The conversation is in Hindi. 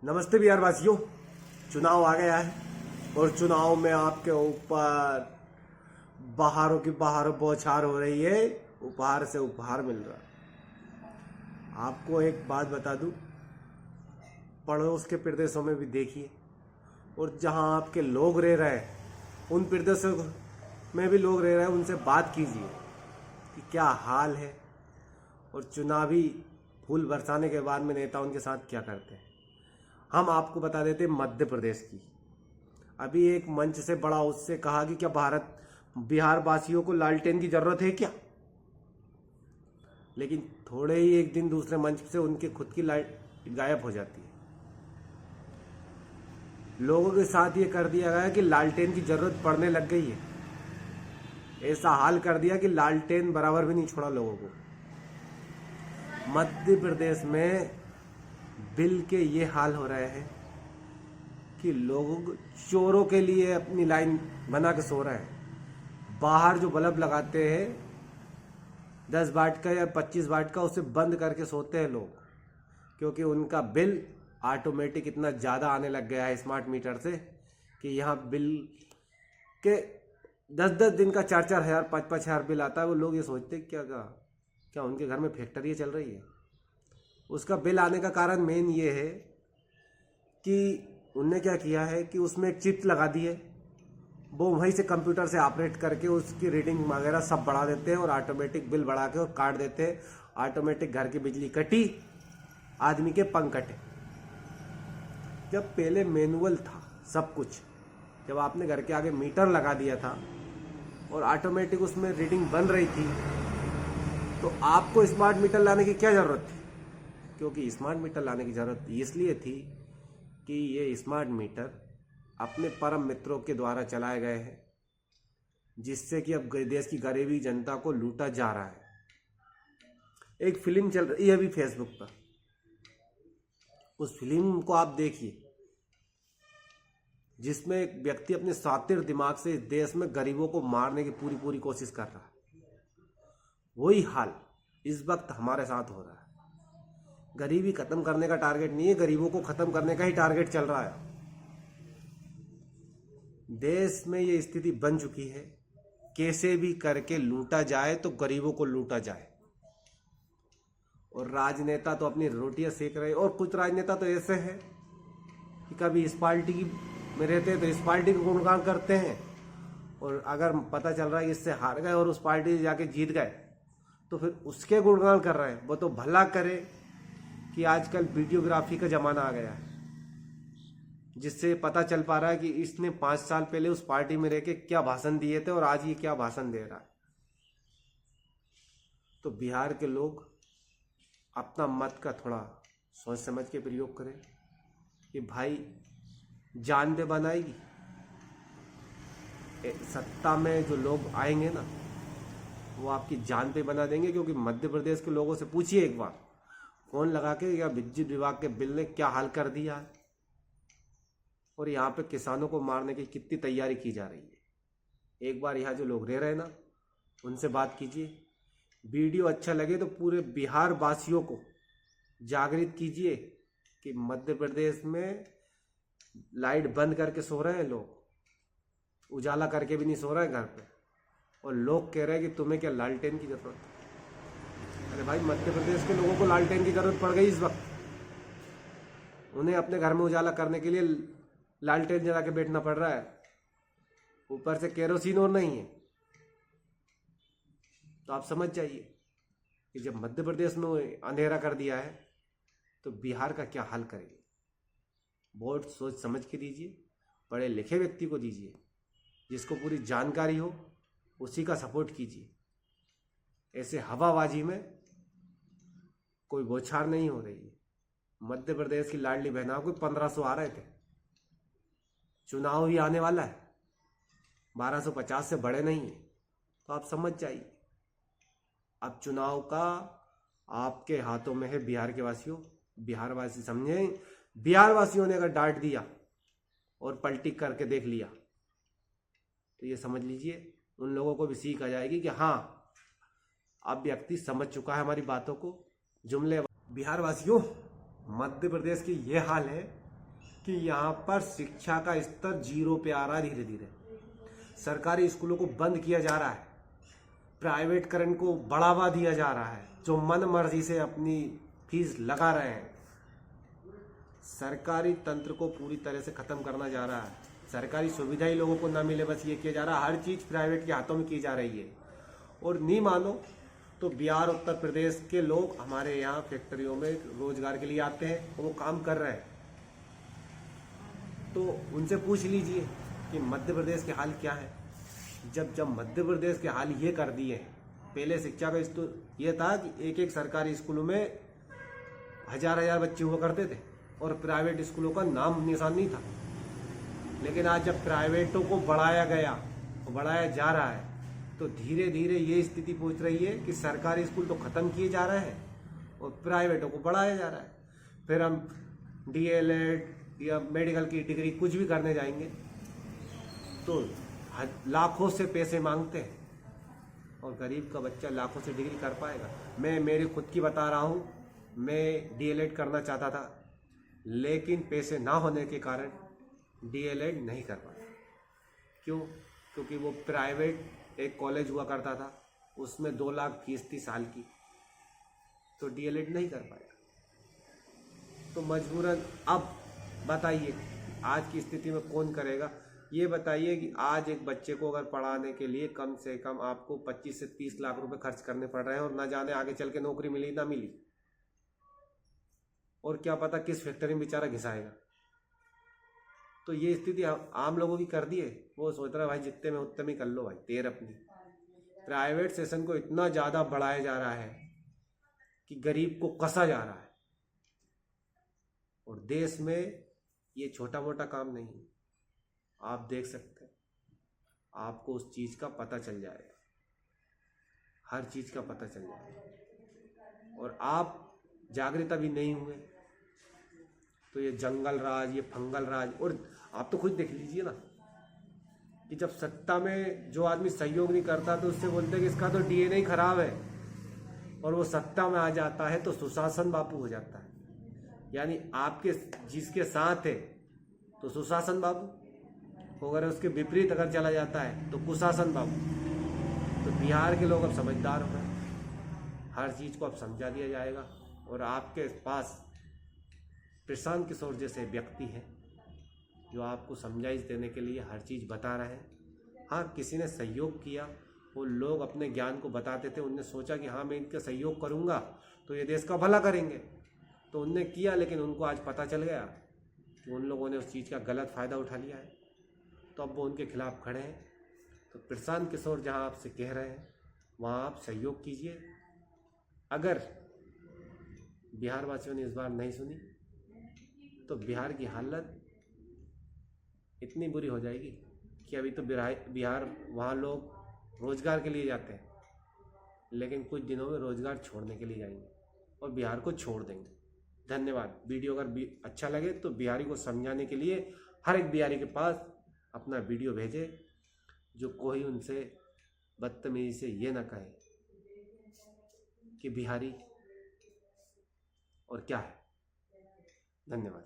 नमस्ते बिहार वासियों। चुनाव आ गया है और चुनाव में आपके ऊपर बहारों की बहार बौछार हो रही है। उपहार से उपहार मिल रहा है। आपको एक बात बता दूं, पड़ोस के प्रदेशों में भी देखिए और जहां आपके लोग रह रहे हैं उन प्रदेशों में भी लोग रह रहे हैं, उनसे बात कीजिए कि क्या हाल है और चुनावी फूल बरसाने के बाद में नेता उनके साथ क्या करते हैं। हम आपको बता देते हैं मध्य प्रदेश की अभी एक मंच से बड़ा उससे कहा कि क्या बिहार वासियों को लालटेन की जरूरत है क्या। लेकिन थोड़े ही एक दिन दूसरे मंच से उनके खुद की लाइट गायब हो जाती है। लोगों के साथ ये कर दिया गया कि लालटेन की जरूरत पड़ने लग गई है। ऐसा हाल कर दिया कि लालटेन बराबर भी नहीं छोड़ा लोगों को। मध्य प्रदेश में बिल के ये हाल हो रहे हैं कि लोग चोरों के लिए अपनी लाइन बना के सो रहे हैं। बाहर जो बल्ब लगाते हैं 10 वाट का या 25 वाट का, उसे बंद करके सोते हैं लोग, क्योंकि उनका बिल ऑटोमेटिक इतना ज़्यादा आने लग गया है स्मार्ट मीटर से कि यहाँ बिल के 10-10 दिन का 4-4 हज़ार 5-5 हज़ार बिल आता है। वो लोग ये सोचते हैं क्या उनके घर में फैक्ट्री चल रही है। उसका बिल आने का कारण मेन ये है कि उनने क्या किया है कि उसमें एक चिप लगा दी है। वो वहीं से कंप्यूटर से ऑपरेट करके उसकी रीडिंग वगैरह सब बढ़ा देते हैं और ऑटोमेटिक बिल बढ़ा के और काट देते हैं। ऑटोमेटिक घर की बिजली कटी, आदमी के पंख कटे। जब पहले मैनुअल था सब कुछ, जब आपने घर के आगे मीटर लगा दिया था और ऑटोमेटिक उसमें रीडिंग बन रही थी, तो आपको स्मार्ट मीटर लाने की क्या ज़रूरत थी। क्योंकि स्मार्ट मीटर लाने की ज़रूरत इसलिए थी कि ये स्मार्ट मीटर अपने परम मित्रों के द्वारा चलाए गए हैं, जिससे कि अब देश की गरीबी जनता को लूटा जा रहा है। एक फिल्म चल रही है अभी फेसबुक पर, उस फिल्म को आप देखिए, जिसमें एक व्यक्ति अपने सातिर दिमाग से इस देश में गरीबों को मारने की पूरी कोशिश कर रहा है। वही हाल इस वक्त हमारे साथ हो रहा है। गरीबी खत्म करने का टारगेट नहीं है, गरीबों को खत्म करने का ही टारगेट चल रहा है। देश में ये स्थिति बन चुकी है, कैसे भी करके लूटा जाए तो गरीबों को लूटा जाए। और राजनेता तो अपनी रोटियां सेक रहे हैं। और कुछ राजनेता तो ऐसे हैं कि कभी इस पार्टी की में रहते हैं तो इस पार्टी को गुणगान करते हैं, और अगर पता चल रहा है इससे हार गए और उस पार्टी से जाके जीत गए तो फिर उसके गुणगान कर रहे हैं। वो तो भला करे कि आजकल वीडियोग्राफी का ज़माना आ गया है, जिससे पता चल पा रहा है कि इसने 5 साल पहले उस पार्टी में रह के क्या भाषण दिए थे और आज ये क्या भाषण दे रहा है। तो बिहार के लोग अपना मत का थोड़ा सोच समझ के प्रयोग करें कि भाई जान पे बनाएगी। सत्ता में जो लोग आएंगे ना, वो आपकी जान पे बना देंगे। क्योंकि मध्य प्रदेश के लोगों से पूछिए एक बार फोन लगा के, या विद्युत विभाग के बिल ने क्या हाल कर दिया है और यहाँ पे किसानों को मारने की कितनी तैयारी की जा रही है। एक बार यहाँ जो लोग रह रहे हैं ना, उनसे बात कीजिए। वीडियो अच्छा लगे तो पूरे बिहार वासियों को जागृत कीजिए कि मध्य प्रदेश में लाइट बंद करके सो रहे हैं लोग, उजाला करके भी नहीं सो रहे हैं घर पे, और लोग कह रहे हैं कि तुम्हें क्या लालटेन की जरूरत है। अरे भाई, मध्य प्रदेश के लोगों को लालटेन की जरूरत पड़ गई इस वक्त। उन्हें अपने घर में उजाला करने के लिए लालटेन जला के बैठना पड़ रहा है, ऊपर से केरोसिन और नहीं है। तो आप समझ जाइए कि जब मध्य प्रदेश में अंधेरा कर दिया है तो बिहार का क्या हाल करेंगे। वोट सोच समझ के दीजिए, पढ़े लिखे व्यक्ति को दीजिए, जिसको पूरी जानकारी हो उसी का सपोर्ट कीजिए। ऐसे हवाबाजी में कोई बौछार नहीं हो रही है। मध्य प्रदेश की लाडली बहना को 1500 आ रहे थे। चुनाव भी आने वाला है, 1250 से बड़े नहीं है। तो आप समझ जाइए, अब चुनाव का आपके हाथों में है बिहार के वासियों। बिहार वासी समझें, बिहार वासियों ने अगर डांट दिया और पलटी करके देख लिया तो ये समझ लीजिए उन लोगों को भी सीख आ जाएगी कि हाँ, अब व्यक्ति समझ चुका है हमारी बातों को। जुमले बिहार वासियों, मध्य प्रदेश की ये हाल है कि यहाँ पर शिक्षा का स्तर 0 पे आ रहा है धीरे धीरे। सरकारी स्कूलों को बंद किया जा रहा है, प्राइवेटकरण को बढ़ावा दिया जा रहा है, जो मन मर्जी से अपनी फीस लगा रहे हैं। सरकारी तंत्र को पूरी तरह से ख़त्म करना जा रहा है। सरकारी सुविधाएं लोगों को ना मिले, बस ये किया जा रहा है। हर चीज़ प्राइवेट के हाथों में की जा रही है। और नहीं मानो तो बिहार उत्तर प्रदेश के लोग हमारे यहाँ फैक्ट्रियों में रोजगार के लिए आते हैं और वो काम कर रहे हैं। तो उनसे पूछ लीजिए कि मध्य प्रदेश के हाल क्या है। जब मध्य प्रदेश के हाल ये कर दिए, पहले शिक्षा का स्तर ये था कि एक सरकारी स्कूलों में हजार बच्चे हुआ करते थे और प्राइवेट स्कूलों का नाम निशान नहीं था। लेकिन आज जब प्राइवेटों को बढ़ाया गया, बढ़ाया जा रहा है, तो धीरे धीरे ये स्थिति पहुंच रही है कि सरकारी स्कूल तो ख़त्म किए जा रहे हैं और प्राइवेटों को बढ़ाया जा रहा है। फिर हम DL.Ed या मेडिकल की डिग्री कुछ भी करने जाएंगे तो लाखों से पैसे मांगते हैं और गरीब का बच्चा लाखों से डिग्री कर पाएगा। मैं मेरी खुद की बता रहा हूँ, मैं DL.Ed करना चाहता था, लेकिन पैसे ना होने के कारण DL.Ed नहीं कर पाया। क्यों? क्योंकि वो प्राइवेट एक कॉलेज हुआ करता था, उसमें 2 लाख फीस थी साल की, तो DL.Ed नहीं कर पाया। तो मजबूरन अब बताइए आज की स्थिति में कौन करेगा? ये बताइए कि आज एक बच्चे को अगर पढ़ाने के लिए कम से कम आपको 25 से 30 लाख रुपए खर्च करने पड़ रहे हैं और ना जाने आगे चल के नौकरी मिली ना मिली, और क्या पता किस फैक्ट्री में बेचारा घिसाएगा। तो ये स्थिति आम लोगों की कर दी है। वो सोच रहा है भाई जितने में उतने में कर लो भाई, तेर अपनी। प्राइवेट सेशन को इतना ज़्यादा बढ़ाया जा रहा है कि गरीब को कसा जा रहा है। और देश में ये छोटा मोटा काम नहीं है, आप देख सकते हैं, आपको उस चीज़ का पता चल जाएगा, हर चीज़ का पता चल जाएगा। और आप जागृत अभी नहीं हुए तो ये जंगल राज, ये फंगल राज, और आप तो खुद देख लीजिए ना कि जब सत्ता में जो आदमी सहयोग नहीं करता तो उससे बोलते हैं कि इसका तो DNA खराब है, और वो सत्ता में आ जाता है तो सुशासन बापू हो जाता है। यानी आपके जिसके साथ है तो सुशासन बाबू, अगर उसके विपरीत अगर चला जाता है तो कुशासन बाबू। तो बिहार के लोग अब समझदार हो गए, हर चीज़ को अब समझा दिया जाएगा। और आपके पास प्रशांत किशोर जैसे व्यक्ति हैं जो आपको समझाइश देने के लिए हर चीज़ बता रहे हैं। हाँ, किसी ने सहयोग किया, वो लोग अपने ज्ञान को बताते थे, उनने सोचा कि हाँ मैं इनका सहयोग करूँगा तो ये देश का भला करेंगे, तो उनने किया। लेकिन उनको आज पता चल गया कि उन लोगों ने उस चीज़ का गलत फ़ायदा उठा लिया है, तो अब वो उनके खिलाफ़ खड़े हैं। तो प्रशांत किशोर जहाँ आपसे कह रहे हैं वहाँ आप सहयोग कीजिए। अगर बिहार वासियों ने इस बार नहीं सुनी तो बिहार की हालत इतनी बुरी हो जाएगी कि अभी तो बिहार वहाँ लोग रोज़गार के लिए जाते हैं, लेकिन कुछ दिनों में रोज़गार छोड़ने के लिए जाएंगे और बिहार को छोड़ देंगे। धन्यवाद। वीडियो अगर अच्छा लगे तो बिहारी को समझाने के लिए हर एक बिहारी के पास अपना वीडियो भेजे, जो कोई उनसे बदतमीजी से ये ना कहे कि बिहारी और क्या है। धन्यवाद।